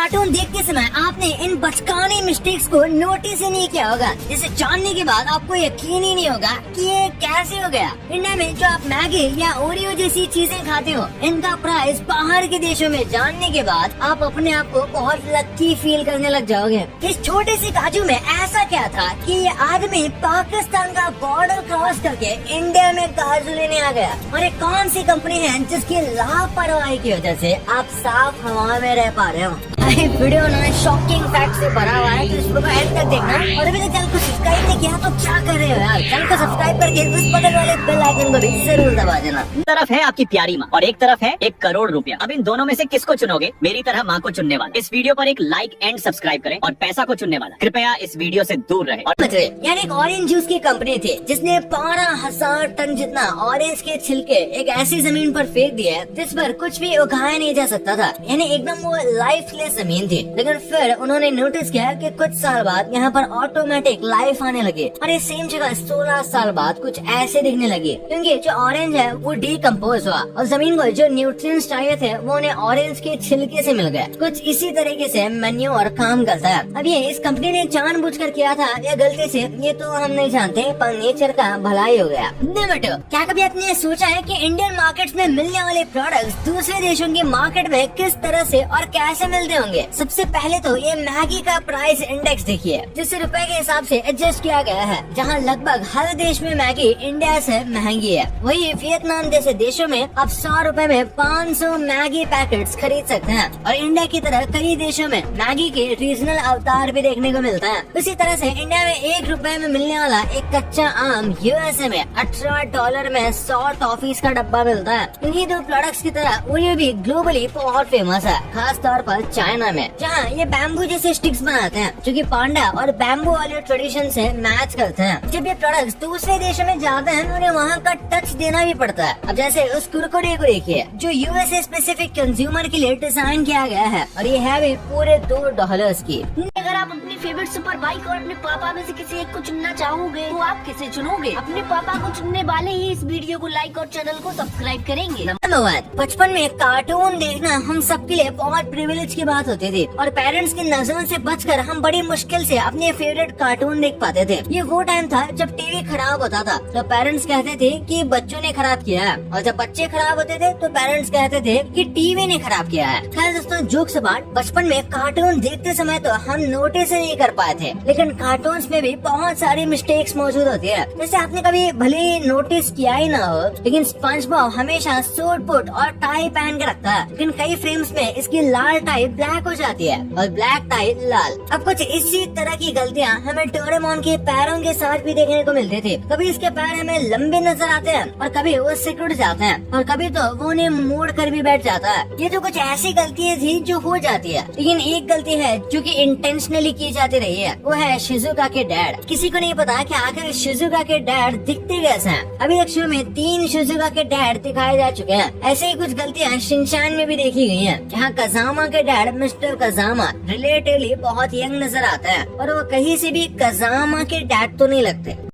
Cartoon देखते समय आपने इन बचकाने मिस्टेक्स को नोटिस ही नहीं किया होगा, जिसे जानने के बाद आपको यकीन ही नहीं होगा कि ये कैसे हो गया। इंडिया में जो आप मैगी या ओरियो जैसी चीजें खाते हो, इनका प्राइस बाहर के देशों में जानने के बाद आप अपने आप को बहुत लकी फील करने लग जाओगे। इस छोटे से काजू में ऐसा क्या था कि ये आदमी पाकिस्तान का बॉर्डर क्रॉस करके इंडिया में काजू लेने आ गया। और ये कौन सी कंपनी है जिसकी लापरवाही की वजह से आप साफ हवा में रह पा रहे हो। वीडियो ना शॉकिंग फैक्ट से भरा हुआ है, तो इस वीडियो को एंड तक देखना। और अभी तक चैनल को सब्सक्राइब नहीं किया तो क्या कर रहे हो यार, चैनल को सब्सक्राइब करके उस बगल वाले बेल आइकन को भी जरूर दबा देना। एक तरफ है आपकी प्यारी माँ और एक तरफ है 1 करोड़ रुपया। अब इन दोनों में से किसको चुनोगे? मेरी तरह माँ को चुनने वाला। इस वीडियो पर एक लाइक एंड सब्सक्राइब करें और पैसा को चुनने वाला कृपया इस वीडियो से दूर रहे। और यार एक ऑरेंज जूस की कंपनी थी जिसने 12,000 टन जितना ऑरेंज के छिलके एक ऐसी जमीन पर फेंक दिया जिस पर कुछ भी उगाया नहीं जा सकता था, यानी एकदम वो लाइफलेस जमीन थी। लेकिन फिर उन्होंने नोटिस किया कि कुछ साल बाद यहाँ पर ऑटोमेटिक लाइफ आने लगी और ये सेम जगह 16 साल बाद कुछ ऐसे दिखने लगी, क्योंकि जो ऑरेंज है वो डिकम्पोज हुआ और जमीन को जो न्यूट्रिएंट्स चाहिए थे वो उन्हें ऑरेंज के छिलके से मिल गए। कुछ इसी तरीके से मैन्योर काम करता है। अब ये इस कंपनी ने जानबूझकर किया था या गलती से, ये तो हम नहीं जानते, पर नेचर का भलाई हो गया। नंबर 2, क्या कभी आपने सोचा है कि इंडियन मार्केट्स में मिलने वाले प्रोडक्ट्स दूसरे देशों की मार्केट में किस तरह से और कैसे मिलते होंगे? सबसे पहले तो ये मैगी का प्राइस इंडेक्स देखिए, जिसे रुपए के हिसाब से एडजस्ट किया गया है, जहाँ लगभग हर देश में मैगी इंडिया से महंगी है। वही वियतनाम जैसे देशों में आप 100 रुपए में 500 मैगी पैकेट्स खरीद सकते हैं और इंडिया की तरह कई देशों में मैगी के रीजनल अवतार भी देखने को मिलता है। उसी तरह से इंडिया में 1 रुपए में मिलने वाला एक कच्चा आम यूएसए में $18 में 100 टॉफीज का डब्बा मिलता है। इन्हीं दो प्रोडक्ट्स की तरह ओरियो भी ग्लोबली बहुत फेमस है, खास तौर पर चाइना में, जहाँ ये बैम्बू जैसे स्टिक्स बनाते हैं जो कि पांडा और बैम्बू वाले ट्रेडिशन से मैच करते हैं। जब ये प्रोडक्ट्स दूसरे देशों में जाते हैं तो उन्हें वहाँ का टच देना भी पड़ता है। अब जैसे उस कुरकुरे को देखिए जो यूएसए स्पेसिफिक कंज्यूमर के लिए डिजाइन किया गया है और ये है भी पूरे $2 की। अगर आप अपनी फेवरेट सुपर बाइक और अपने पापा में से किसी एक को चुनना चाहोगे तो आप किसे चुनोगे? अपने पापा को चुनने वाले ही इस वीडियो को लाइक और चैनल को सब्सक्राइब करेंगे। नंबर 1, बचपन में कार्टून देखना हम सबके लिए बहुत प्रिविलेज की बात होती थी और पेरेंट्स की नजरों से बचकर हम बड़ी मुश्किल से अपने फेवरेट कार्टून देख पाते थे। ये वो टाइम था जब टीवी खराब होता था तो पेरेंट्स कहते थे कि बच्चों ने खराब किया है, और जब बच्चे खराब होते थे तो पेरेंट्स कहते थे कि टीवी ने खराब किया है। खैर दोस्तों, जोक्स अपार्ट, बचपन में कार्टून देखते समय तो हम नोटिस ही नहीं कर पाए थे, लेकिन कार्टून्स में भी बहुत सारी मिस्टेक्स मौजूद होती है। जैसे आपने कभी भले ही नोटिस किया ही ना हो, लेकिन स्पंज बॉब हमेशा सूट बूट और टाई पहन के रखता है, लेकिन कई फ्रेम्स में इसकी लाल टाई ब्लैक हो जाती है और ब्लैक टाई लाल। अब कुछ इसी तरह की गलतियाँ हमें डोरेमोन के पैरों के साथ भी देखने को मिलती थी। कभी इसके पैर हमें लंबे नजर आते हैं और कभी वो सिकुड़ जाते हैं और कभी तो वो उन्हें मोड़ कर भी बैठ जाता है। ये तो कुछ ऐसी गलतियाँ थी जो हो जाती है, लेकिन एक गलती है जो कि इंटेंशनली की जाती रही है, वो है शिजुका के डैड। किसी को नहीं पता कि आखिर शिजुका के डैड दिखते कैसे हैं। अभी तक शो में 3 शिजुका के डैड दिखाए जा चुके हैं। ऐसे ही कुछ गलतियाँ शिनचैन में भी देखी गई हैं, जहाँ कजामा के डैड मिस्टर कजामा रिलेटिवली बहुत यंग नजर आता है और वो कहीं से भी कजामा के डैड तो नहीं लगते।